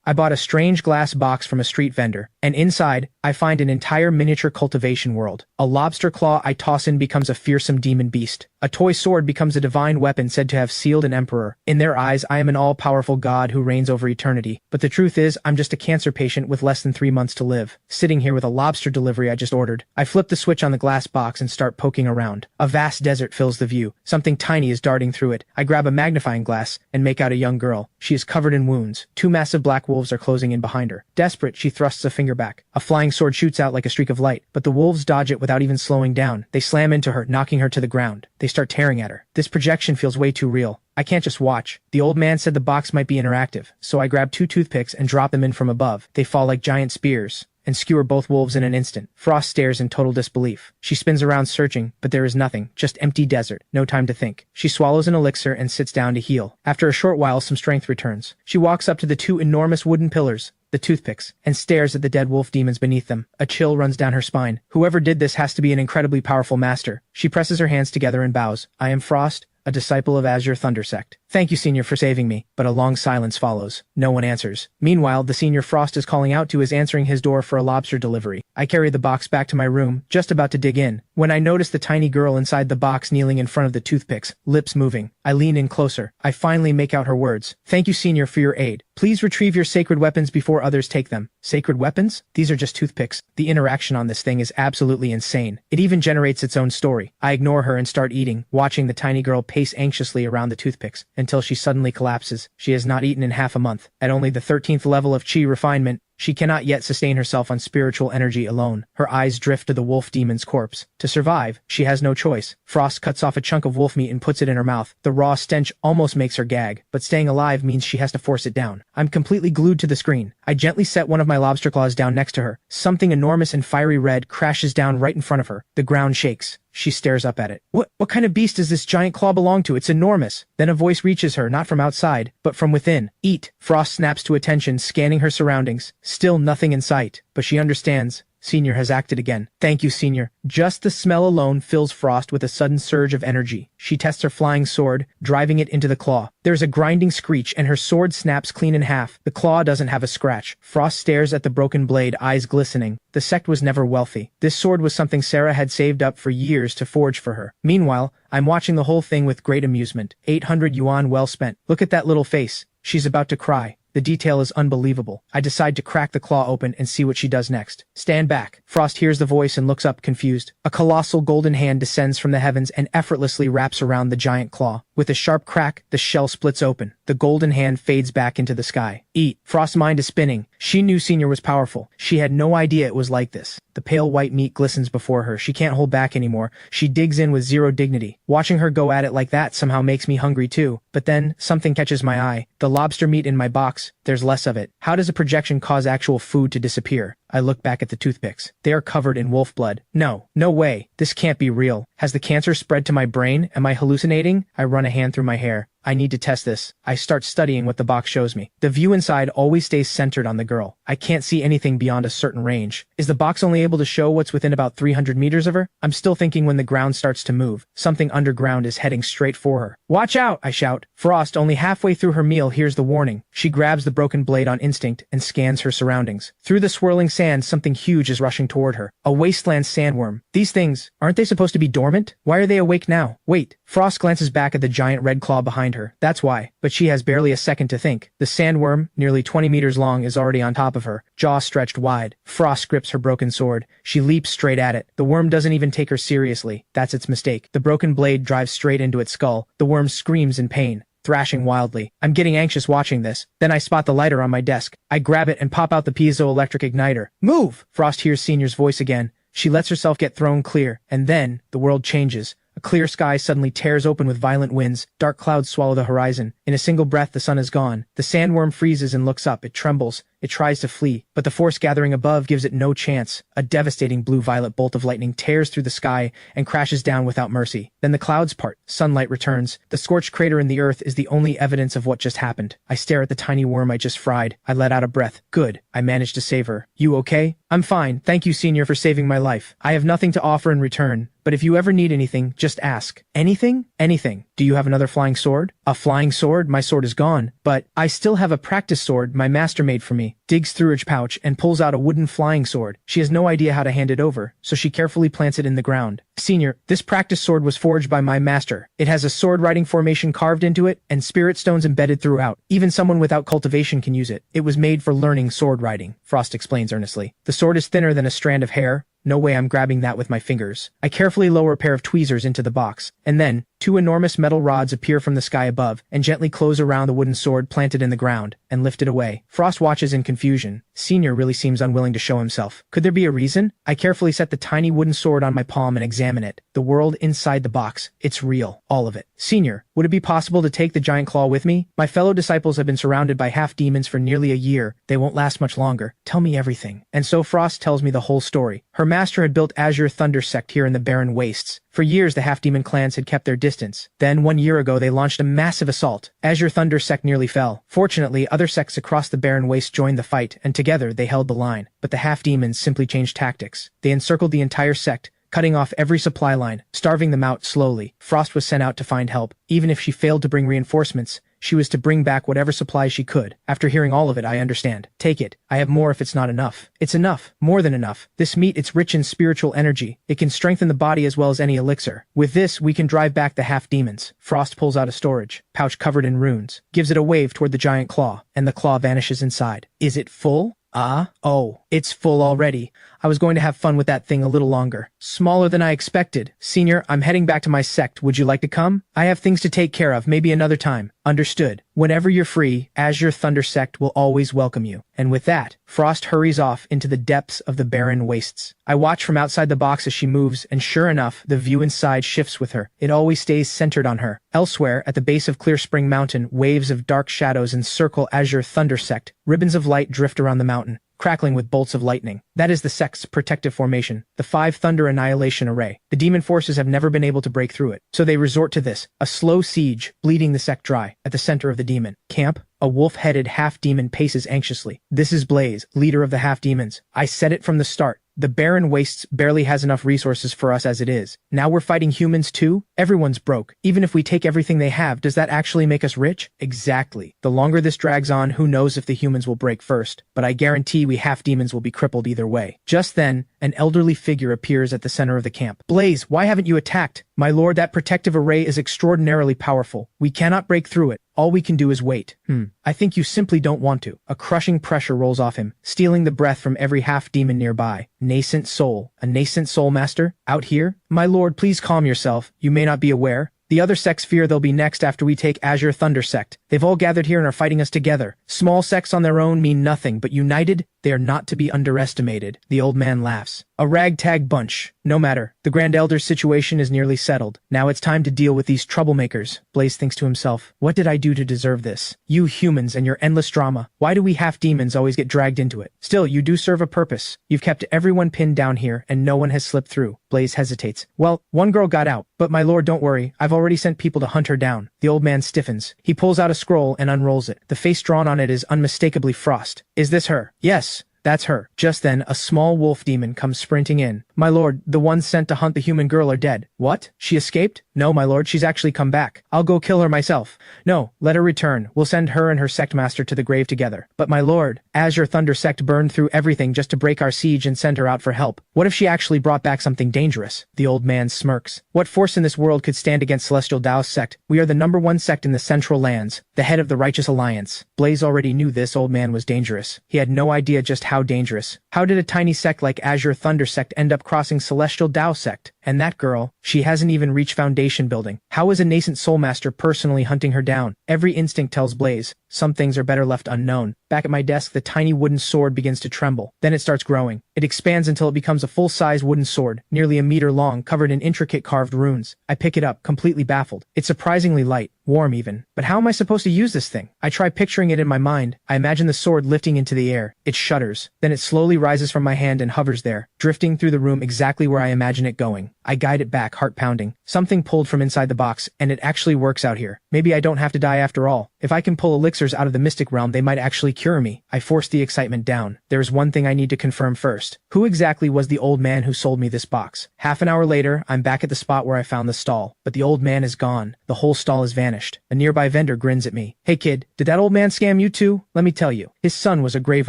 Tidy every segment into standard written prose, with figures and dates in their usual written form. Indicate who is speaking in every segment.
Speaker 1: I bought a strange glass box from a street vendor, and inside, I find an entire miniature cultivation world. A lobster claw I toss in becomes a fearsome demon beast. A toy sword becomes a divine weapon said to have sealed an emperor. In their eyes, I am an all-powerful god who reigns over eternity. But the truth is, I'm just a cancer patient with less than 3 months to live, sitting here with a lobster delivery I just ordered. I flip the switch on the glass box and start poking around. A vast desert fills the view. Something tiny is darting through it. I grab a magnifying glass and make out a young girl. She is covered in wounds. 2 massive black wolves are closing in behind her. Desperate, she thrusts a finger back. A flying sword shoots out like a streak of light, but the wolves dodge it without even slowing down. They slam into her, knocking her to the ground. They start tearing at her. This projection feels way too real. I can't just watch. The old man said the box might be interactive, so I grab 2 toothpicks and drop them in from above. They fall like giant spears and skewer both wolves in an instant. Frost stares in total disbelief. She spins around searching, but there is nothing, just empty desert. No time to think. She swallows an elixir and sits down to heal. After a short while, some strength returns. She walks up to the 2 enormous wooden pillars, the toothpicks, and stares at the dead wolf demons beneath them. A chill runs down her spine. Whoever did this has to be an incredibly powerful master. She presses her hands together and bows. I am Frost, a disciple of Azure Thunder Sect. Thank you, Senior, for saving me, but a long silence follows. No one answers. Meanwhile, the senior Frost is calling out to is answering his door for a lobster delivery. I carry the box back to my room, just about to dig in, when I notice the tiny girl inside the box kneeling in front of the toothpicks, lips moving. I lean in closer. I finally make out her words. Thank you, Senior, for your aid. Please retrieve your sacred weapons before others take them. Sacred weapons? These are just toothpicks. The interaction on this thing is absolutely insane. It even generates its own story. I ignore her and start eating, watching the tiny girl pace anxiously around the toothpicks, until she suddenly collapses. She has not eaten in half a month. At only the 13th level of chi refinement, she cannot yet sustain herself on spiritual energy alone. Her eyes drift to the wolf demon's corpse. To survive, she has no choice. Frost cuts off a chunk of wolf meat and puts it in her mouth. The raw stench almost makes her gag, but staying alive means she has to force it down. I'm completely glued to the screen. I gently set one of my lobster claws down next to her. Something enormous and fiery red crashes down right in front of her. The ground shakes. She stares up at it. What kind of beast does this giant claw belong to? It's enormous. Then a voice reaches her, not from outside, but from within. Eat. Frost snaps to attention, scanning her surroundings. Still nothing in sight, but she understands. Senior has acted again. Thank you, Senior. Just the smell alone fills Frost with a sudden surge of energy. She tests her flying sword, driving it into the claw. There's a grinding screech, and her sword snaps clean in half. The claw doesn't have a scratch. Frost stares at the broken blade, eyes glistening. The sect was never wealthy. This sword was something Sarah had saved up for years to forge for her. Meanwhile, I'm watching the whole thing with great amusement. 800 yuan well spent. Look at that little face. She's about to cry. The detail is unbelievable. I decide to crack the claw open and see what she does next. Stand back. Frost hears the voice and looks up, confused. A colossal golden hand descends from the heavens and effortlessly wraps around the giant claw. With a sharp crack, the shell splits open. The golden hand fades back into the sky. Eat. Frost's mind is spinning. She knew Senior was powerful. She had no idea it was like this. The pale white meat glistens before her. She can't hold back anymore. She digs in with zero dignity. Watching her go at it like that somehow makes me hungry too. But then, something catches my eye. The lobster meat in my box. There's less of it. How does a projection cause actual food to disappear? I look back at the toothpicks. They are covered in wolf blood. No way. This can't be real. Has the cancer spread to my brain? Am I hallucinating? I run a hand through my hair. I need to test this. I start studying what the box shows me. The view inside always stays centered on the girl. I can't see anything beyond a certain range. Is the box only able to show what's within about 300 meters of her? I'm still thinking when the ground starts to move. Something underground is heading straight for her. Watch out, I shout. Frost, only halfway through her meal, hears the warning. She grabs the broken blade on instinct and scans her surroundings. Through the swirling sand, something huge is rushing toward her. A wasteland sandworm. These things, aren't they supposed to be dormant? Why are they awake now? Wait. Frost glances back at the giant red claw behind her. That's why. But she has barely a second to think. The sandworm, nearly 20 meters long, is already on top of her, jaw stretched wide. Frost grips her broken sword. She leaps straight at it. The worm doesn't even take her seriously. That's its mistake. The broken blade drives straight into its skull. The worm screams in pain, thrashing wildly. I'm getting anxious watching this. Then I spot the lighter on my desk. I grab it and pop out the piezoelectric igniter. Move! Frost hears Senior's voice again. She lets herself get thrown clear, and then the world changes. A clear sky suddenly tears open with violent winds. Dark clouds swallow the horizon. In a single breath, the sun is gone. The sandworm freezes and looks up. It trembles. It tries to flee, but the force gathering above gives it no chance. A devastating blue-violet bolt of lightning tears through the sky and crashes down without mercy. Then the clouds part. Sunlight returns. The scorched crater in the earth is the only evidence of what just happened. I stare at the tiny worm I just fried. I let out a breath. Good. I managed to save her. You okay? I'm fine. Thank you, Senior, for saving my life. I have nothing to offer in return, but if you ever need anything, just ask. Anything? Anything. Do you have another flying sword? A flying sword? My sword is gone. But I still have a practice sword my master made for me. Digs through her pouch and pulls out a wooden flying sword. She has no idea how to hand it over, so she carefully plants it in the ground. Senior, this practice sword was forged by my master. It has a sword writing formation carved into it and spirit stones embedded throughout. Even someone without cultivation can use it. It was made for learning sword writing, Frost explains earnestly. The sword is thinner than a strand of hair. No way I'm grabbing that with my fingers. I carefully lower a pair of tweezers into the box, and then, two enormous metal rods appear from the sky above and gently close around the wooden sword planted in the ground, and lift it away. Frost watches in confusion. Senior really seems unwilling to show himself. Could there be a reason? I carefully set the tiny wooden sword on my palm and examine it. The world inside the box. It's real. All of it. Senior, would it be possible to take the giant claw with me? My fellow disciples have been surrounded by half-demons for nearly a year. They won't last much longer. Tell me everything. And so Frost tells me the whole story. Her master had built Azure Thunder Sect here in the barren wastes. For years, the half-demon clans had kept their distance. Then, 1 year ago, they launched a massive assault. Azure Thunder Sect nearly fell. Fortunately, other sects across the barren waste joined the fight, and together they held the line. But the half-demons simply changed tactics. They encircled the entire sect, cutting off every supply line, starving them out slowly. Frost was sent out to find help. Even if she failed to bring reinforcements, she was to bring back whatever supplies she could. After hearing all of it, I understand. Take it. I have more if it's not enough. It's enough. More than enough. This meat, it's rich in spiritual energy. It can strengthen the body as well as any elixir. With this, we can drive back the half-demons. Frost pulls out a storage pouch covered in runes, gives it a wave toward the giant claw, and the claw vanishes inside. Is it full? Oh, it's full already. I was going to have fun with that thing a little longer. Smaller than I expected. Senior, I'm heading back to my sect. Would you like to come? I have things to take care of, maybe another time. Understood. Whenever you're free, Azure Thunder Sect will always welcome you. And with that, Frost hurries off into the depths of the barren wastes. I watch from outside the box as she moves, and sure enough, the view inside shifts with her. It always stays centered on her. Elsewhere, at the base of Clear Spring Mountain, waves of dark shadows encircle Azure Thunder Sect. Ribbons of light drift around the mountain, crackling with bolts of lightning. That is the sect's protective formation, the 5 Thunder Annihilation Array. The demon forces have never been able to break through it, so they resort to this, a slow siege, bleeding the sect dry. At the center of the demon camp, a wolf-headed half-demon paces anxiously. This is Blaze, leader of the half-demons. I said it from the start. The barren wastes barely has enough resources for us as it is. Now we're fighting humans too? Everyone's broke. Even if we take everything they have, does that actually make us rich? Exactly. The longer this drags on, who knows if the humans will break first. But I guarantee we half-demons will be crippled either way. Just then, an elderly figure appears at the center of the camp. Blaze, why haven't you attacked? My lord, that protective array is extraordinarily powerful. We cannot break through it. All we can do is wait. I think you simply don't want to. A crushing pressure rolls off him, stealing the breath from every half-demon nearby. Nascent soul. A nascent soul master? Out here? My lord, please calm yourself. You may not be aware. The other sects fear they'll be next after we take Azure Thunder Sect. They've all gathered here and are fighting us together. Small sects on their own mean nothing, but united, they are not to be underestimated. The old man laughs. A ragtag bunch. No matter. The Grand Elder's situation is nearly settled. Now it's time to deal with these troublemakers. Blaze thinks to himself, what did I do to deserve this? You humans and your endless drama. Why do we half-demons always get dragged into it? Still, you do serve a purpose. You've kept everyone pinned down here, and no one has slipped through. Blaze hesitates. Well, one girl got out, but my lord, don't worry. I've already sent people to hunt her down. The old man stiffens. He pulls out a scroll and unrolls it. The face drawn on it is unmistakably Frost. Is this her? Yes. That's her. Just then, a small wolf demon comes sprinting in. My lord, the ones sent to hunt the human girl are dead. What? She escaped? No, my lord, she's actually come back. I'll go kill her myself. No, let her return. We'll send her and her sect master to the grave together. But my lord, Azure Thunder Sect burned through everything just to break our siege and send her out for help. What if she actually brought back something dangerous? The old man smirks. What force in this world could stand against Celestial Tao's sect? We are the #1 sect in the Central Lands, the head of the Righteous Alliance. Blaze already knew this old man was dangerous. He had no idea just how dangerous. How did a tiny sect like Azure Thunder Sect end up crossing Celestial Tao sect? And that girl, she hasn't even reached foundation building. How is a nascent soulmaster personally hunting her down? Every instinct tells Blaze, some things are better left unknown. Back at my desk, the tiny wooden sword begins to tremble. Then it starts growing. It expands until it becomes a full-size wooden sword, nearly 1 meter long, covered in intricate carved runes. I pick it up, completely baffled. It's surprisingly light, warm even. But how am I supposed to use this thing? I try picturing it in my mind. I imagine the sword lifting into the air. It shudders. Then it slowly rises from my hand and hovers there, drifting through the room exactly where I imagine it going. I guide it back, heart pounding. Something pulled from inside the box, and it actually works out here. Maybe I don't have to die after all. If I can pull elixirs out of the mystic realm, they might actually cure me. I force the excitement down. There's one thing I need to confirm first. Who exactly was the old man who sold me this box? Half an hour later, I'm back at the spot where I found the stall, but the old man is gone. The whole stall has vanished. A nearby vendor grins at me. Hey kid, did that old man scam you too? Let me tell you. His son was a grave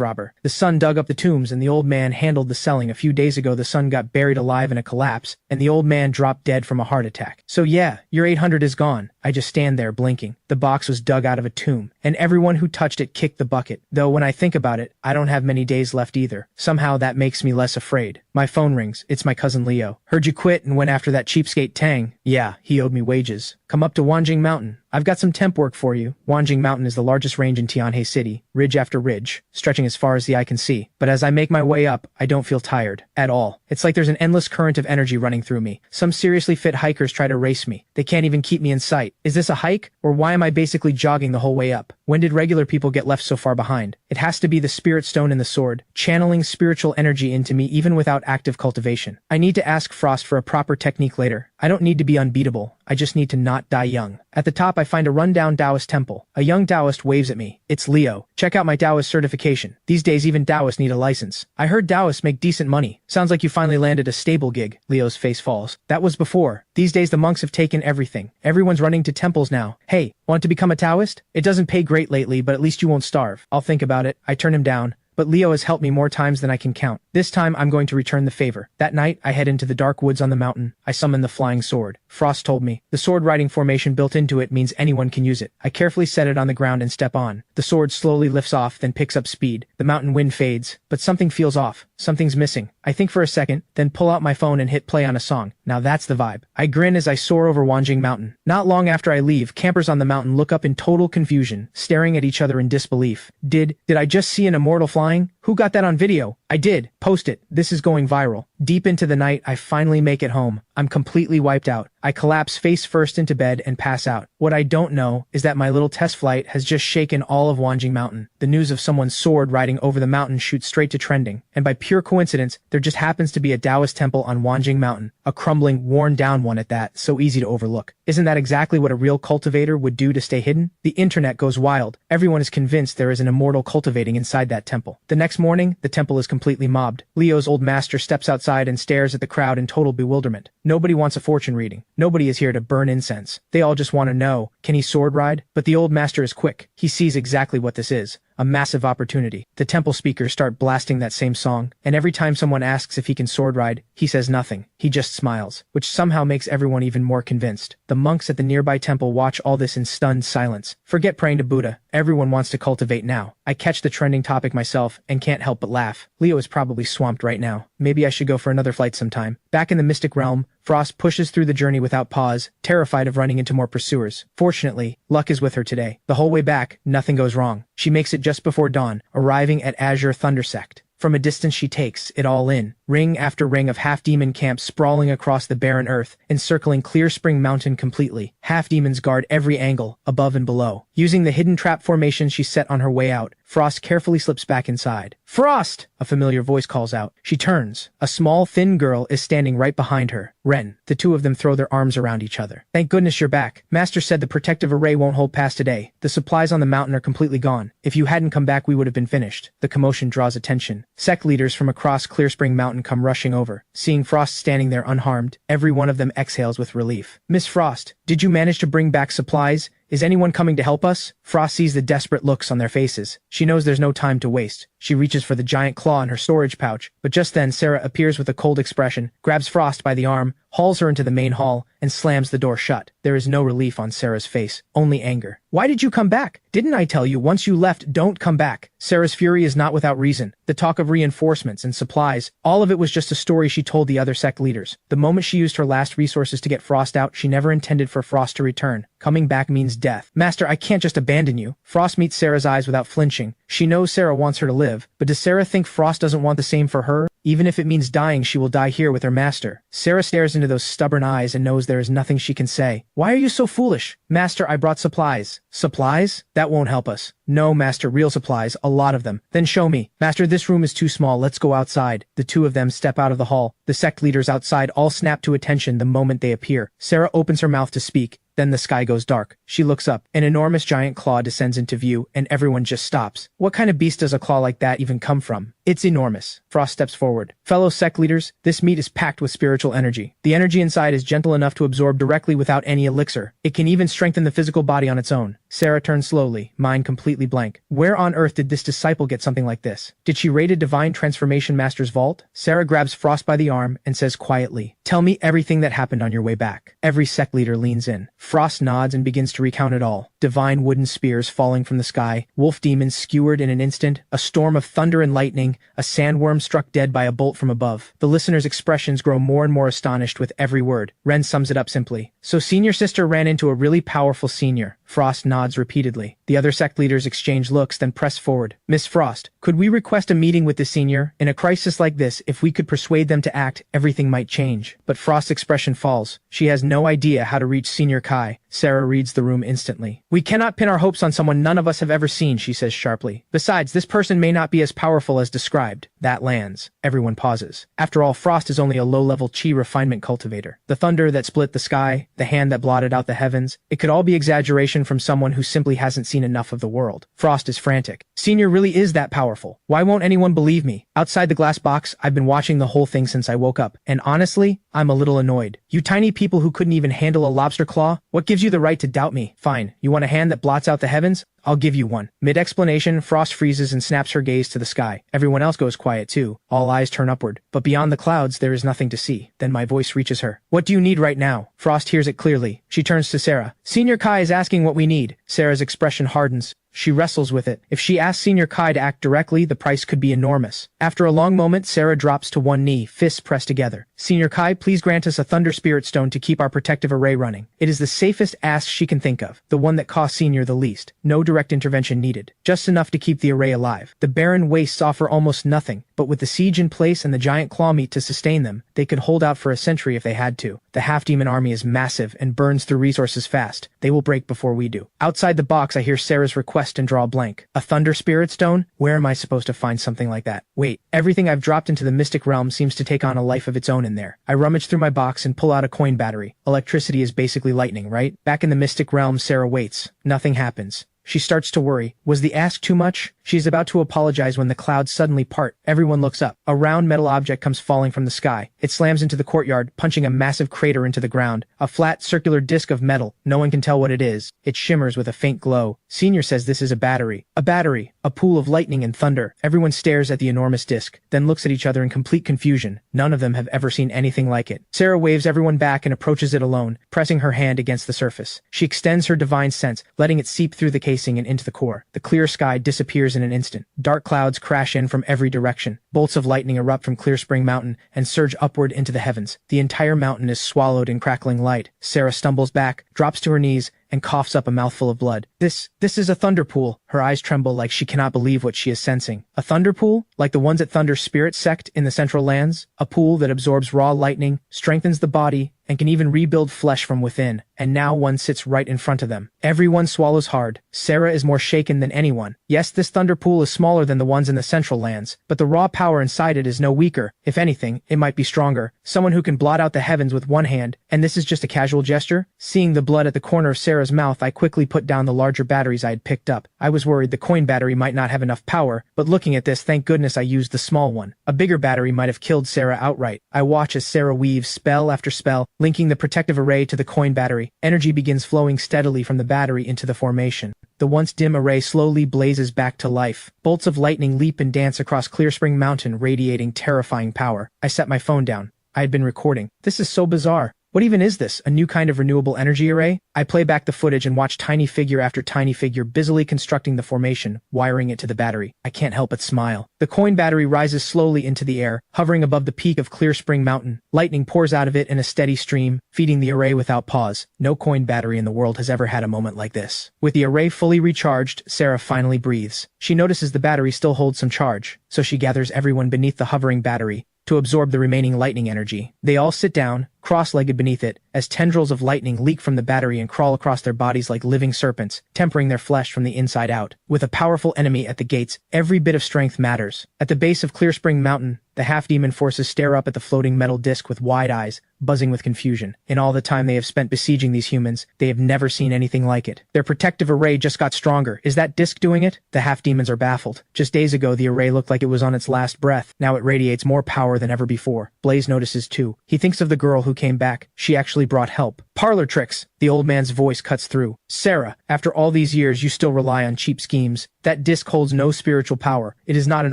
Speaker 1: robber. The son dug up the tombs and the old man handled the selling. A few days ago, the son got buried alive in a collapse, and the old man dropped dead from a heart attack. So yeah, your 800 is gone. I just stand there blinking. The box was dug out of a tomb, and everyone who touched it kicked the bucket. Though when I think about it, I don't have many days left either. Somehow that makes me less afraid. My phone rings. It's my cousin Leo. Heard you quit and went after that cheapskate Tang. Yeah, he owed me wages. Come up to Wanjing Mountain. I've got some temp work for you. Wanjing Mountain is the largest range in Tianhe City, ridge after ridge, stretching as far as the eye can see. But as I make my way up, I don't feel tired. At all. It's like there's an endless current of energy running through me. Some seriously fit hikers try to race me. They can't even keep me in sight. Is this a hike? Or why am I basically jogging the whole way up? When did regular people get left so far behind? It has to be the spirit stone in the sword, channeling spiritual energy into me even without active cultivation. I need to ask Frost for a proper technique later. I don't need to be unbeatable. I just need to not die young. At the top, I find a rundown Taoist temple. A young Taoist waves at me. It's Leo. Check out my Taoist certification. These days, even Taoists need a license. I heard Taoists make decent money. Sounds like you finally landed a stable gig. Leo's face falls. That was before. These days, the monks have taken everything. Everyone's running to temples now. Hey, want to become a Taoist? It doesn't pay great lately, but at least you won't starve. I'll think about it. I turn him down. But Leo has helped me more times than I can count. This time, I'm going to return the favor. That night, I head into the dark woods on the mountain. I summon the flying sword. Frost told me. The sword riding formation built into it means anyone can use it. I carefully set it on the ground and step on. The sword slowly lifts off, then picks up speed. The mountain wind fades, but something feels off. Something's missing. I think for a second, then pull out my phone and hit play on a song. Now that's the vibe. I grin as I soar over Wanjing Mountain. Not long after I leave, campers on the mountain look up in total confusion, staring at each other in disbelief. Did I just see an immortal flying? Who got that on video? I did. Post it. This is going viral. Deep into the night, I finally make it home. I'm completely wiped out. I collapse face first into bed and pass out. What I don't know is that my little test flight has just shaken all of Wanjing Mountain. The news of someone's sword riding over the mountain shoots straight to trending. And by pure coincidence, there just happens to be a Taoist temple on Wanjing Mountain. A crumbling, worn-down one at that, so easy to overlook. Isn't that exactly what a real cultivator would do to stay hidden? The internet goes wild. Everyone is convinced there is an immortal cultivating inside that temple. The next morning, the temple is completely mobbed. Leo's old master steps outside and stares at the crowd in total bewilderment. Nobody wants a fortune reading. Nobody is here to burn incense. They all just want to know, can he sword ride? But the old master is quick. He sees exactly what this is. A massive opportunity. The temple speakers start blasting that same song, and every time someone asks if he can sword ride, he says nothing. He just smiles, which somehow makes everyone even more convinced. The monks at the nearby temple watch all this in stunned silence. Forget praying to Buddha. Everyone wants to cultivate now. I catch the trending topic myself and can't help but laugh. Leo is probably swamped right now. Maybe I should go for another flight sometime. Back in the mystic realm, Frost pushes through the journey without pause, terrified of running into more pursuers. Fortunately, luck is with her today. The whole way back, nothing goes wrong. She makes it just before dawn, arriving at Azure Thundersect. From a distance she takes it all in. Ring after ring of half-demon camps sprawling across the barren earth, encircling Clear Spring Mountain completely. Half-demons guard every angle, above and below. Using the hidden trap formation she set on her way out, Frost carefully slips back inside. Frost! A familiar voice calls out. She turns. A small, thin girl is standing right behind her. Ren. The two of them throw their arms around each other. Thank goodness you're back. Master said the protective array won't hold past today. The supplies on the mountain are completely gone. If you hadn't come back, we would have been finished. The commotion draws attention. Sect leaders from across Clear Spring Mountain come rushing over. Seeing Frost standing there unharmed, every one of them exhales with relief. Miss Frost, did you manage to bring back supplies? Is anyone coming to help us? Frost sees the desperate looks on their faces. She knows there's no time to waste. She reaches for the giant claw in her storage pouch, but just then Sarah appears with a cold expression, grabs Frost by the arm, hauls her into the main hall, and slams the door shut. There is no relief on Sarah's face, only anger. Why did you come back? Didn't I tell you, once you left, don't come back? Sarah's fury is not without reason. The talk of reinforcements and supplies, all of it was just a story she told the other sect leaders. The moment she used her last resources to get Frost out, she never intended for Frost to return. Coming back means death. Master, I can't just abandon you. Frost meets Sarah's eyes without flinching. She knows Sarah wants her to live, but does Sarah think Frost doesn't want the same for her? Even if it means dying, she will die here with her master. Sarah stares into those stubborn eyes and knows there is nothing she can say. Why are you so foolish? Master, I brought supplies. Supplies? That won't help us. No, Master, real supplies, a lot of them. Then show me. Master, this room is too small, let's go outside. The two of them step out of the hall. The sect leaders outside all snap to attention the moment they appear. Sarah opens her mouth to speak. Then the sky goes dark. She looks up. An enormous giant claw descends into view, and everyone just stops. What kind of beast does a claw like that even come from? It's enormous. Frost steps forward. Fellow sect leaders, this meat is packed with spiritual energy. The energy inside is gentle enough to absorb directly without any elixir. It can even strengthen the physical body on its own. Sarah turns slowly, mind completely blank. Where on earth did this disciple get something like this? Did she raid a divine transformation master's vault? Sarah grabs Frost by the arm and says quietly, "Tell me everything that happened on your way back." Every sect leader leans in. Frost nods and begins to recount it all. Divine wooden spears falling from the sky, wolf demons skewered in an instant, a storm of thunder and lightning, a sandworm struck dead by a bolt from above. The listeners' expressions grow more and more astonished with every word. Ren sums it up simply. So senior sister ran into a really powerful senior. Frost nods repeatedly. The other sect leaders exchange looks, then press forward. Miss Frost, could we request a meeting with the senior? In a crisis like this, if we could persuade them to act, everything might change. But Frost's expression falls. She has no idea how to reach Senior Kai. Sarah reads the room instantly. We cannot pin our hopes on someone none of us have ever seen, she says sharply. Besides, this person may not be as powerful as described. That lands. Everyone pauses. After all, Frost is only a low-level chi refinement cultivator. The thunder that split the sky, the hand that blotted out the heavens, it could all be exaggeration from someone who simply hasn't seen enough of the world. Frost is frantic. Senior really is that powerful. Why won't anyone believe me? Outside the glass box, I've been watching the whole thing since I woke up, and honestly, I'm a little annoyed. You tiny people who couldn't even handle a lobster claw? What gives you the right to doubt me? Fine, you want a hand that blots out the heavens? I'll give you one. Mid-explanation, Frost freezes and snaps her gaze to the sky. Everyone else goes quiet too. All eyes turn upward. But beyond the clouds, there is nothing to see. Then my voice reaches her. What do you need right now? Frost hears it clearly. She turns to Sarah. Senior Kai is asking what we need. Sarah's expression hardens. She wrestles with it. If she asks Senior Kai to act directly, the price could be enormous. After a long moment, Sarah drops to one knee, fists pressed together. Senior Kai, please grant us a Thunder Spirit Stone to keep our protective array running. It is the safest ask she can think of, the one that costs Senior the least. No direct intervention needed. Just enough to keep the array alive. The barren wastes offer almost nothing, but with the siege in place and the giant claw meat to sustain them, they could hold out for a century if they had to. The half-demon army is massive and burns through resources fast. They will break before we do. Outside the box, I hear Sarah's request and draw a blank. A Thunder Spirit Stone? Where am I supposed to find something like that? Wait, everything I've dropped into the Mystic Realm seems to take on a life of its own in there. I rummage through my box and pull out a coin battery. Electricity is basically lightning, right? Back in the Mystic Realm, Sarah waits. Nothing happens. She starts to worry. Was the ask too much? She is about to apologize when the clouds suddenly part. Everyone looks up. A round metal object comes falling from the sky. It slams into the courtyard, punching a massive crater into the ground. A flat, circular disc of metal. No one can tell what it is. It shimmers with a faint glow. Senior says this is a battery. A battery. A pool of lightning and thunder. Everyone stares at the enormous disc, then looks at each other in complete confusion. None of them have ever seen anything like it. Sarah waves everyone back and approaches it alone, pressing her hand against the surface. She extends her divine sense, letting it seep through the casing and into the core. The clear sky disappears in an instant. Dark clouds crash in from every direction. Bolts of lightning erupt from Clear Spring Mountain and surge upward into the heavens. The entire mountain is swallowed in crackling light. Sarah stumbles back, drops to her knees, and coughs up a mouthful of blood. This is a thunder pool. Her eyes tremble like she cannot believe what she is sensing. A thunder pool? Like the ones at Thunder Spirit Sect in the Central Lands? A pool that absorbs raw lightning, strengthens the body, and can even rebuild flesh from within. And now one sits right in front of them. Everyone swallows hard. Sarah is more shaken than anyone. Yes, this thunder pool is smaller than the ones in the Central Lands, but the raw power inside it is no weaker. If anything, it might be stronger. Someone who can blot out the heavens with one hand, and this is just a casual gesture? Seeing the blood at the corner of Sarah's mouth, I quickly put down the larger batteries I had picked up. I was worried the coin battery might not have enough power, but looking at this, thank goodness I used the small one. A bigger battery might have killed Sarah outright. I watch as Sarah weaves spell after spell, linking the protective array to the coin battery. Energy begins flowing steadily from the battery into the formation. The once dim array slowly blazes back to life. Bolts of lightning leap and dance across Clear Spring Mountain, radiating terrifying power. I set my phone down. I had been recording. This is so bizarre. What even is this? A new kind of renewable energy array? I play back the footage and watch tiny figure after tiny figure busily constructing the formation, wiring it to the battery. I can't help but smile. The coin battery rises slowly into the air, hovering above the peak of Clear Spring Mountain. Lightning pours out of it in a steady stream, feeding the array without pause. No coin battery in the world has ever had a moment like this. With the array fully recharged, Sarah finally breathes. She notices the battery still holds some charge, so she gathers everyone beneath the hovering battery, to absorb the remaining lightning energy. They all sit down, cross-legged beneath it, as tendrils of lightning leak from the battery and crawl across their bodies like living serpents, tempering their flesh from the inside out. With a powerful enemy at the gates, every bit of strength matters. At the base of Clear Spring Mountain, the half-demon forces stare up at the floating metal disc with wide eyes, buzzing with confusion. In all the time they have spent besieging these humans, they have never seen anything like it. Their protective array just got stronger. Is that disc doing it? The half-demons are baffled. Just days ago, the array looked like it was on its last breath. Now it radiates more power than ever before. Blaze notices too. He thinks of the girl who came back. She actually brought help. Parlor tricks. The old man's voice cuts through. Sarah, after all these years, you still rely on cheap schemes. That disc holds no spiritual power. It is not an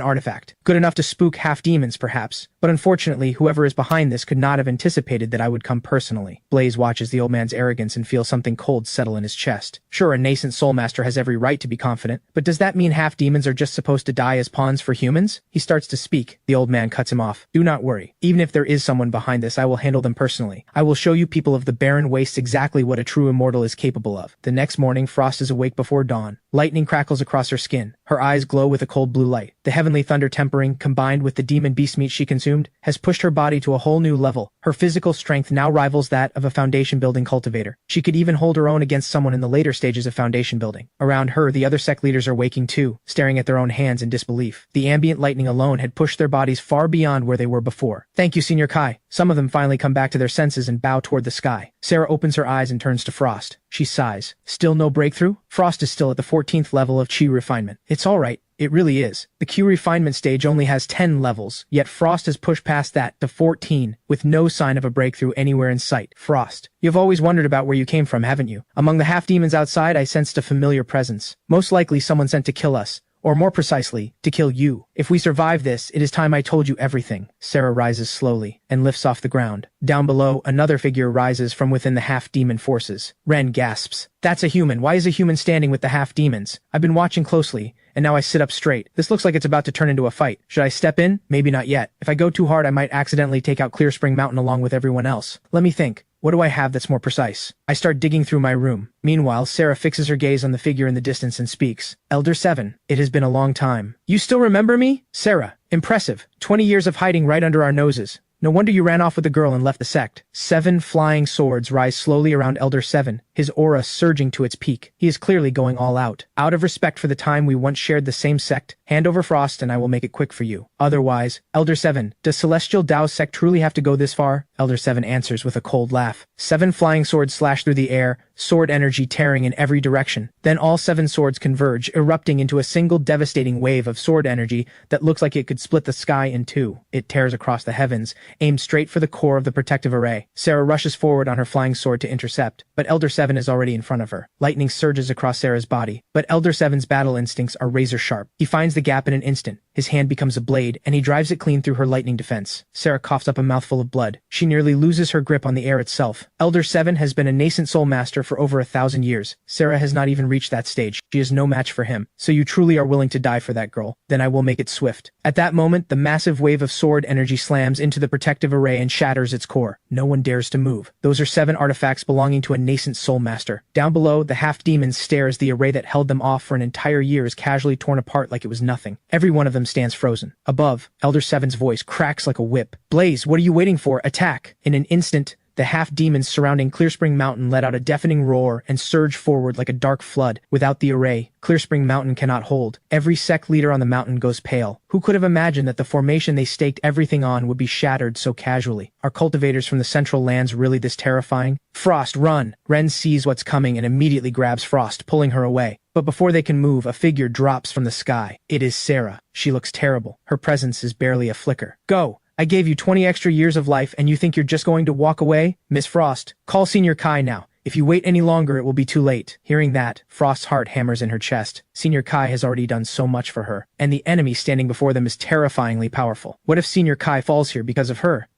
Speaker 1: artifact. Good enough to spook half-demons, perhaps. But unfortunately, whoever is behind this could not have anticipated that I would come personally. Blaze watches the old man's arrogance and feels something cold settle in his chest. Sure, a nascent soulmaster has every right to be confident, but does that mean half-demons are just supposed to die as pawns for humans? He starts to speak. The old man cuts him off. Do not worry. Even if there is someone behind this, I will handle them personally. I will show you people of the barren wastes exactly what a true immortal is capable of. The next morning, Frost is awake before dawn. Lightning crackles across her skin. Her eyes glow with a cold blue light. The heavenly thunder tempering, combined with the demon beast meat she consumed, has pushed her body to a whole new level. Her physical strength now rivals that of a foundation-building cultivator. She could even hold her own against someone in the later stages of foundation building. Around her, the other sect leaders are waking too, staring at their own hands in disbelief. The ambient lightning alone had pushed their bodies far beyond where they were before. Thank you, Senior Kai. Some of them finally come back to their senses and bow toward the sky. Sarah opens her eyes and turns to Frost. She sighs. Still no breakthrough? Frost is still at the 14th level of Chi refinement. It's alright. It really is. The Q refinement stage only has 10 levels, yet Frost has pushed past that to 14, with no sign of a breakthrough anywhere in sight. Frost, you've always wondered about where you came from, haven't you? Among the half-demons outside, I sensed a familiar presence. Most likely someone sent to kill us. Or more precisely, to kill you. If we survive this, it is time I told you everything. Sarah rises slowly and lifts off the ground. Down below, another figure rises from within the half-demon forces. Ren gasps. That's a human. Why is a human standing with the half-demons? I've been watching closely, and now I sit up straight. This looks like it's about to turn into a fight. Should I step in? Maybe not yet. If I go too hard, I might accidentally take out Clear Spring Mountain along with everyone else. Let me think. What do I have that's more precise? I start digging through my room. Meanwhile, Sarah fixes her gaze on the figure in the distance and speaks. Elder 7, it has been a long time. You still remember me? Sarah, impressive. 20 years of hiding right under our noses. No wonder you ran off with the girl and left the sect. 7 flying swords rise slowly around Elder 7, his aura surging to its peak. He is clearly going all out. Out of respect for the time we once shared the same sect, hand over Frost and I will make it quick for you. Otherwise, Elder 7, does Celestial Tao's sect truly have to go this far? Elder 7 answers with a cold laugh. 7 flying swords slash through the air, sword energy tearing in every direction. Then all 7 swords converge, erupting into a single devastating wave of sword energy that looks like it could split the sky in two. It tears across the heavens, aimed straight for the core of the protective array. Sarah rushes forward on her flying sword to intercept, but Elder 7 is already in front of her. Lightning surges across Sarah's body, but Elder 7's battle instincts are razor sharp. He finds the gap in an instant. His hand becomes a blade, and he drives it clean through her lightning defense. Sarah coughs up a mouthful of blood. She nearly loses her grip on the air itself. Elder 7 has been a nascent soul master for over 1,000 years. Sarah has not even reached that stage. She is no match for him. So you truly are willing to die for that girl? Then I will make it swift. At that moment, the massive wave of sword energy slams into the protective array and shatters its core. No one dares to move. Those are 7 artifacts belonging to a nascent soul master. Down below, the half-demons stare as the array that held them off for an entire year is casually torn apart like it was nothing. Every one of them stands frozen. Above, Elder 7's voice cracks like a whip. Blaze, what are you waiting for? Attack! In an instant, the half-demons surrounding Clear Spring Mountain let out a deafening roar and surged forward like a dark flood. Without the array, Clear Spring Mountain cannot hold. Every sect leader on the mountain goes pale. Who could have imagined that the formation they staked everything on would be shattered so casually? Are cultivators from the central lands really this terrifying? Frost, run! Ren sees what's coming and immediately grabs Frost, pulling her away. But before they can move, a figure drops from the sky. It is Sarah. She looks terrible. Her presence is barely a flicker. Go! I gave you 20 extra years of life and you think you're just going to walk away? Miss Frost, call Senior Kai now. If you wait any longer, it will be too late. Hearing that, Frost's heart hammers in her chest. Senior Kai has already done so much for her, and the enemy standing before them is terrifyingly powerful. What if Senior Kai falls here because of her?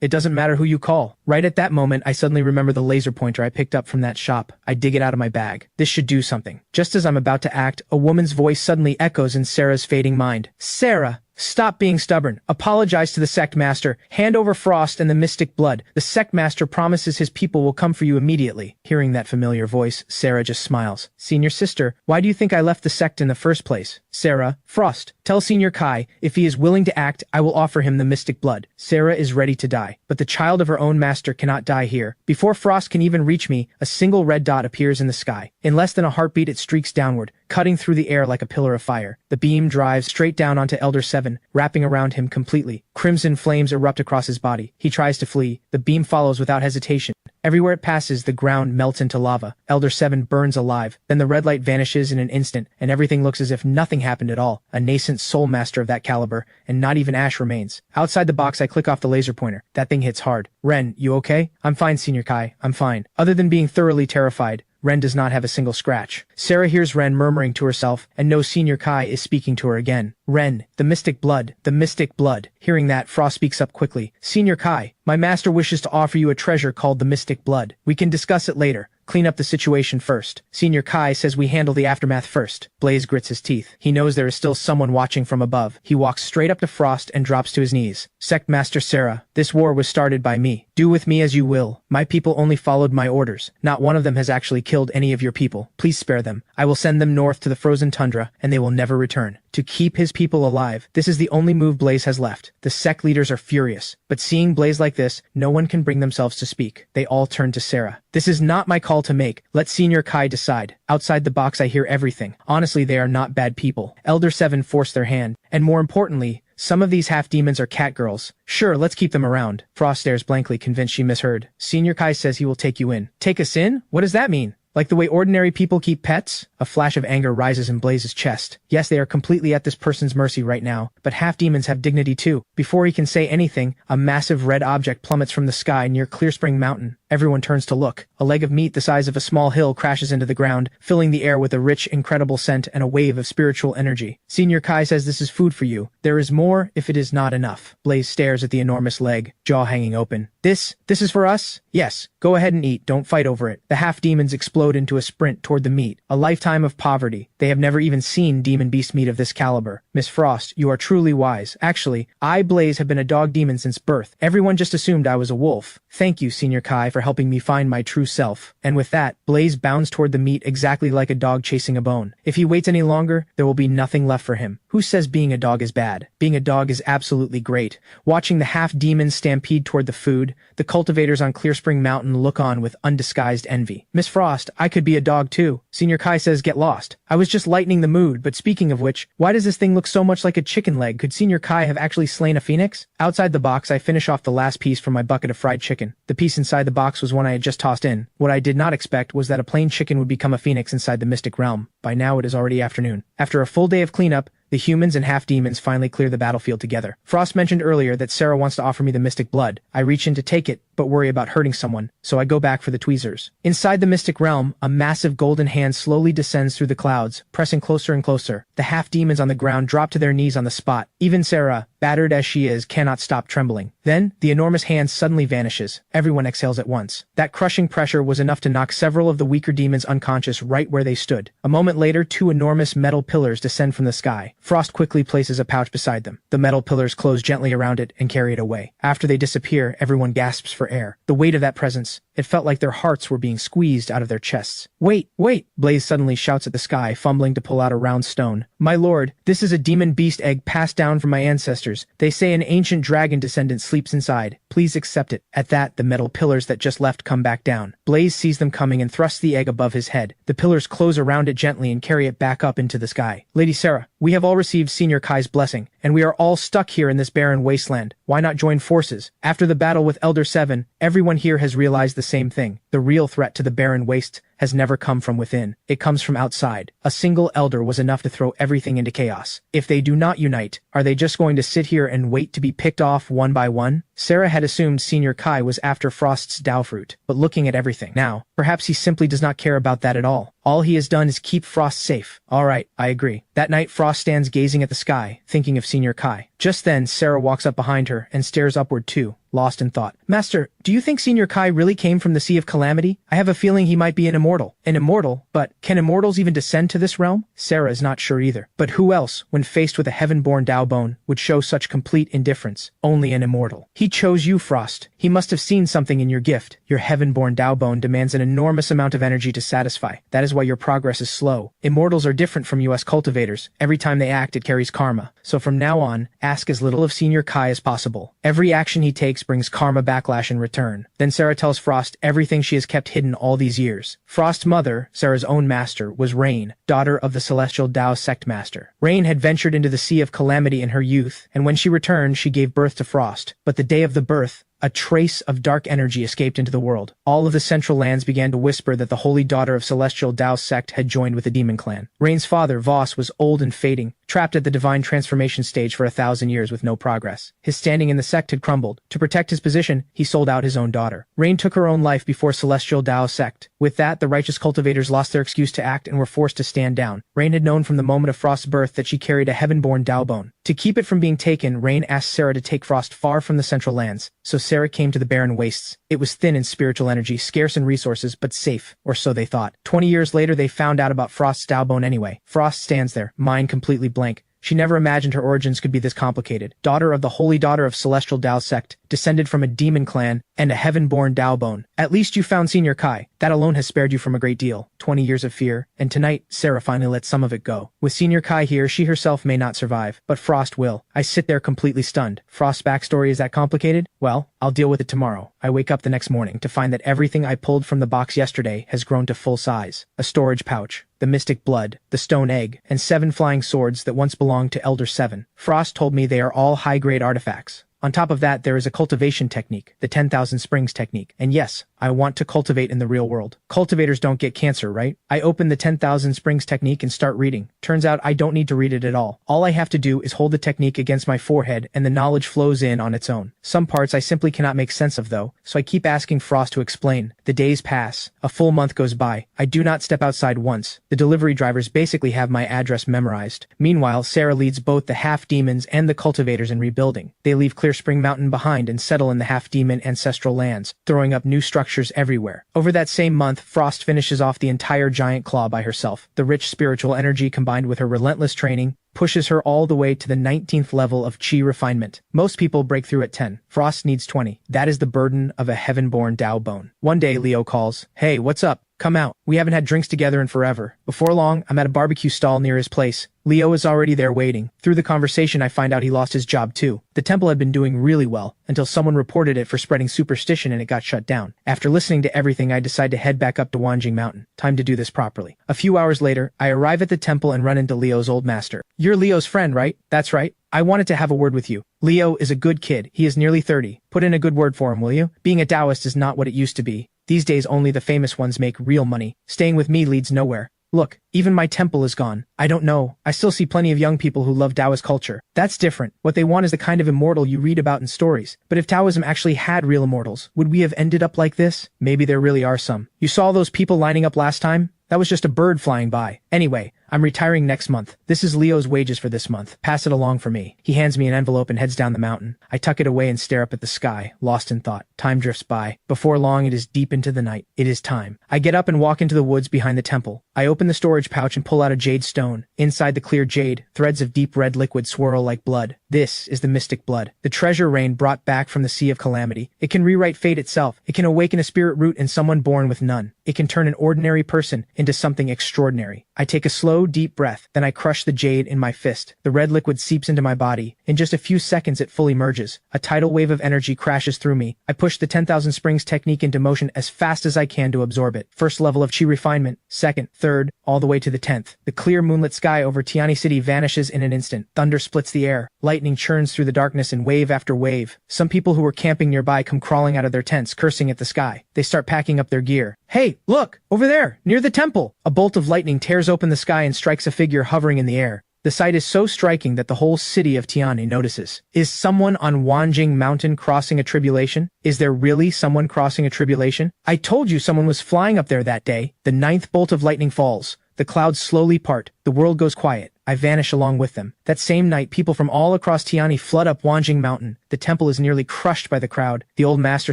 Speaker 1: It doesn't matter who you call. Right at that moment, I suddenly remember the laser pointer I picked up from that shop. I dig it out of my bag. This should do something. Just as I'm about to act, a woman's voice suddenly echoes in Sarah's fading mind. Sarah! Stop being stubborn. Apologize to the sect master. Hand over Frost and the mystic blood. The sect master promises his people will come for you immediately. Hearing that familiar voice, Sarah just smiles. Senior sister, why do you think I left the sect in the first place? Sarah, Frost, tell Senior Kai, if he is willing to act, I will offer him the mystic blood. Sarah is ready to die, but the child of her own master cannot die here. Before Frost can even reach me, a single red dot appears in the sky. In less than a heartbeat it streaks downward, cutting through the air like a pillar of fire. The beam drives straight down onto Elder 7, wrapping around him completely. Crimson flames erupt across his body. He tries to flee. The beam follows without hesitation. Everywhere it passes, the ground melts into lava. Elder 7 burns alive. Then the red light vanishes in an instant, and everything looks as if nothing happened at all. A nascent soul master of that caliber, and not even ash remains. Outside the box, I click off the laser pointer. That thing hits hard. Ren, you okay? I'm fine, Senior Kai. I'm fine. Other than being thoroughly terrified, Ren does not have a single scratch. Sarah hears Ren murmuring to herself and knows Senior Kai is speaking to her again. Ren, the mystic blood, the mystic blood. Hearing that, Frost speaks up quickly. Senior Kai, my master wishes to offer you a treasure called the mystic blood. We can discuss it later. Clean up the situation first. Senior Kai says we handle the aftermath first. Blaze grits his teeth. He knows there is still someone watching from above. He walks straight up to Frost and drops to his knees. Sect Master Sarah, this war was started by me. Do with me as you will. My people only followed my orders. Not one of them has actually killed any of your people. Please spare them. I will send them north to the frozen tundra, and they will never return. To keep his people alive, this is the only move Blaze has left. The sect leaders are furious, but seeing Blaze like this, no one can bring themselves to speak. They all turn to Sarah. This is not my call to make. Let Senior Kai decide. Outside the box I hear everything. Honestly, they are not bad people. Elder 7 forced their hand, and more importantly, some of these half-demons are catgirls. Sure, let's keep them around. Frost stares blankly, convinced she misheard. Senior Kai says he will take you in. Take us in? What does that mean? Like the way ordinary people keep pets? A flash of anger rises in Blaze's chest. Yes, they are completely at this person's mercy right now, but half-demons have dignity too. Before he can say anything, a massive red object plummets from the sky near Clearspring Mountain. Everyone turns to look. A leg of meat the size of a small hill crashes into the ground, filling the air with a rich, incredible scent and a wave of spiritual energy. Senior Kai says this is food for you. There is more if it is not enough. Blaze stares at the enormous leg, jaw hanging open. This is for us? Yes. Go ahead and eat, don't fight over it. The half-demons explode into a sprint toward the meat. A lifetime of poverty. They have never even seen demon beast meat of this caliber. Miss Frost, you are truly wise. Actually, I, Blaze, have been a dog demon since birth. Everyone just assumed I was a wolf. Thank you, Senior Kai, for helping me find my true self. And with that, Blaze bounds toward the meat exactly like a dog chasing a bone. If he waits any longer, there will be nothing left for him. Who says being a dog is bad? Being a dog is absolutely great. Watching the half-demons stampede toward the food, the cultivators on Clearspring Mountain look on with undisguised envy. Miss Frost, I could be a dog too. Senior Kai says get lost. I was just lightening the mood, but speaking of which, why does this thing look so much like a chicken leg? Could Senior Kai have actually slain a phoenix? Outside the box, I finish off the last piece from my bucket of fried chicken. The piece inside the box was one I had just tossed in. What I did not expect was that a plain chicken would become a phoenix inside the mystic realm. By now it is already afternoon. After a full day of cleanup, the humans and half-demons finally clear the battlefield together. Frost mentioned earlier that Sarah wants to offer me the mystic blood. I reach in to take it, but worry about hurting someone, so I go back for the tweezers. Inside the mystic realm, a massive golden hand slowly descends through the clouds, pressing closer and closer. The half-demons on the ground drop to their knees on the spot. Even Sarah, battered as she is, cannot stop trembling. Then, the enormous hand suddenly vanishes. Everyone exhales at once. That crushing pressure was enough to knock several of the weaker demons unconscious right where they stood. A moment later, two enormous metal pillars descend from the sky. Frost quickly places a pouch beside them. The metal pillars close gently around it and carry it away. After they disappear, everyone gasps for air. The weight of that presence, it felt like their hearts were being squeezed out of their chests. Wait! Blaze suddenly shouts at the sky, fumbling to pull out a round stone. My lord, this is a demon beast egg passed down from my ancestors. They say an ancient dragon descendant sleeps inside. Please accept it. At that, the metal pillars that just left come back down. Blaze sees them coming and thrusts the egg above his head. The pillars close around it gently and carry it back up into the sky. Lady Sarah, we have all received Senior Kai's blessing, and we are all stuck here in this barren wasteland. Why not join forces? After the battle with Elder 7, everyone here has realized the same thing. The real threat to the barren waste has never come from within. It comes from outside. A single elder was enough to throw everything into chaos. If they do not unite, are they just going to sit here and wait to be picked off one by one? Sarah had assumed Senior Kai was after Frost's Dao fruit, but looking at everything now, perhaps he simply does not care about that at all. All he has done is keep Frost safe. All right, I agree. That night, Frost stands gazing at the sky, thinking of Senior Kai. Just then, Sarah walks up behind her and stares upward too, lost in thought. Master, do you think Senior Kai really came from the Sea of Calamity? I have a feeling he might be an immortal. An immortal? But can immortals even descend to this realm? Sarah is not sure either. But who else, when faced with a heaven-born Daobone, would show such complete indifference? Only an immortal. He chose you, Frost. He must have seen something in your gift. Your heaven-born Daobone demands an enormous amount of energy to satisfy. That is why your progress is slow. Immortals are different from US cultivators. Every time they act, it carries karma. So from now on, ask as little of Senior Kai as possible. Every action he takes brings karma backlash in return. Then Sarah tells Frost everything she has kept hidden all these years. Frost's mother, Sarah's own master, was Rain, daughter of the celestial Tao sect master. Rain had ventured into the Sea of Calamity in her youth, and when she returned, she gave birth to Frost. But the day of the birth, a trace of dark energy escaped into the world. All of the central lands began to whisper that the holy daughter of celestial Tao sect had joined with the demon clan. Rain's father, Voss, was old and fading, trapped at the divine transformation stage for 1,000 years with no progress. His standing in the sect had crumbled. To protect his position, he sold out his own daughter. Rain took her own life before celestial Tao sect. With that, the righteous cultivators lost their excuse to act and were forced to stand down. Rain had known from the moment of Frost's birth that she carried a heaven-born Daobone. To keep it from being taken, Rain asked Sarah to take Frost far from the central lands. So Sarah came to the barren wastes. It was thin in spiritual energy, scarce in resources, but safe, or so they thought. 20 years later, they found out about Frost's Daobone anyway. Frost stands there, mind completely blank. She never imagined her origins could be this complicated. Daughter of the holy daughter of celestial Tao sect, descended from a demon clan, and a heaven-born Daobone. At least you found Senior Kai. That alone has spared you from a great deal. 20 years of fear, and tonight, Sarah finally let some of it go. With Senior Kai here, she herself may not survive, but Frost will. I sit there completely stunned. Frost's backstory is that complicated? Well, I'll deal with it tomorrow. I wake up the next morning to find that everything I pulled from the box yesterday has grown to full size. A storage pouch, the mystic blood, the stone egg, and 7 flying swords that once belonged to Elder 7. Frost told me they are all high-grade artifacts. On top of that, there is a cultivation technique, the 10,000 springs technique. And yes, I want to cultivate in the real world. Cultivators don't get cancer, right? I open the 10,000 springs technique and start reading. Turns out I don't need to read it at all. All I have to do is hold the technique against my forehead and the knowledge flows in on its own. Some parts I simply cannot make sense of though, so I keep asking Frost to explain. The days pass. A full month goes by. I do not step outside once. The delivery drivers basically have my address memorized. Meanwhile, Sarah leads both the half-demons and the cultivators in rebuilding. They leave Clear Spring Mountain behind and settle in the half-demon ancestral lands, throwing up new structures everywhere. Over that same month, Frost finishes off the entire giant claw by herself. The rich spiritual energy combined with her relentless training pushes her all the way to the 19th level of chi refinement. Most people break through at 10. Frost needs 20. That is the burden of a heaven-born Daobone. One day, Leo calls, "Hey, what's up? Come out. We haven't had drinks together in forever." Before long, I'm at a barbecue stall near his place. Leo is already there waiting. Through the conversation, I find out he lost his job too. The temple had been doing really well, until someone reported it for spreading superstition and it got shut down. After listening to everything, I decide to head back up to Wanjing Mountain. Time to do this properly. A few hours later, I arrive at the temple and run into Leo's old master. "You're Leo's friend, right?" "That's right. I wanted to have a word with you." Leo is a good kid. He is nearly 30. Put in a good word for him, will you? Being a Taoist is not what it used to be. These days only the famous ones make real money. Staying with me leads nowhere. Look, even my temple is gone. I don't know. I still see plenty of young people who love Taoist culture. That's different. What they want is the kind of immortal you read about in stories. But if Taoism actually had real immortals, would we have ended up like this? Maybe there really are some. You saw those people lining up last time? That was just a bird flying by. Anyway, I'm retiring next month. This is Leo's wages for this month. Pass it along for me. He hands me an envelope and heads down the mountain. I tuck it away and stare up at the sky, lost in thought. Time drifts by. Before long, it is deep into the night. It is time. I get up and walk into the woods behind the temple. I open the storage pouch and pull out a jade stone. Inside the clear jade, threads of deep red liquid swirl like blood. This is the mystic blood. The treasure Rain brought back from the Sea of Calamity. It can rewrite fate itself. It can awaken a spirit root in someone born with none. It can turn an ordinary person into something extraordinary. I take a slow, deep breath, then I crush the jade in my fist. The red liquid seeps into my body. In just a few seconds, it fully merges. A tidal wave of energy crashes through me. I push the 10,000 springs technique into motion as fast as I can to absorb it. First level of chi refinement, second, third, all the way to the 10th. The clear moonlit sky over Tiani City vanishes in an instant. Thunder splits the air. Lightning churns through the darkness in wave after wave. Some people who were camping nearby come crawling out of their tents, cursing at the sky. They start packing up their gear. "Hey, look! Over there! Near the temple!" A bolt of lightning tears open the sky and strikes a figure hovering in the air. The sight is so striking that the whole city of Tiani notices. Is someone on Wanjing Mountain crossing a tribulation? Is there really someone crossing a tribulation? I told you someone was flying up there that day. The 9th bolt of lightning falls. The clouds slowly part. The world goes quiet. I vanish along with them. That same night, people from all across Tiani flood up Wanjing Mountain. The temple is nearly crushed by the crowd. The old master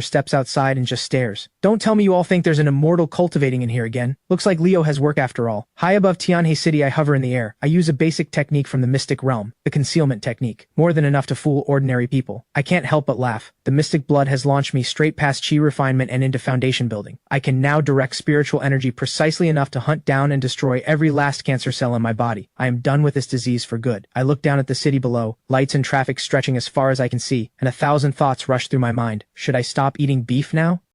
Speaker 1: steps outside and just stares. Don't tell me you all think there's an immortal cultivating in here again. Looks like Leo has work after all. High above Tianhe City, I hover in the air. I use a basic technique from the mystic realm, the concealment technique. More than enough to fool ordinary people. I can't help but laugh. The mystic blood has launched me straight past chi refinement and into foundation building. I can now direct spiritual energy precisely enough to hunt down and destroy every last cancer cell in my body. I am done with this disease for good. I look down at the city below, lights and traffic stretching as far as I can see, and 1,000 thoughts rush through my mind. Should I stop eating beef now?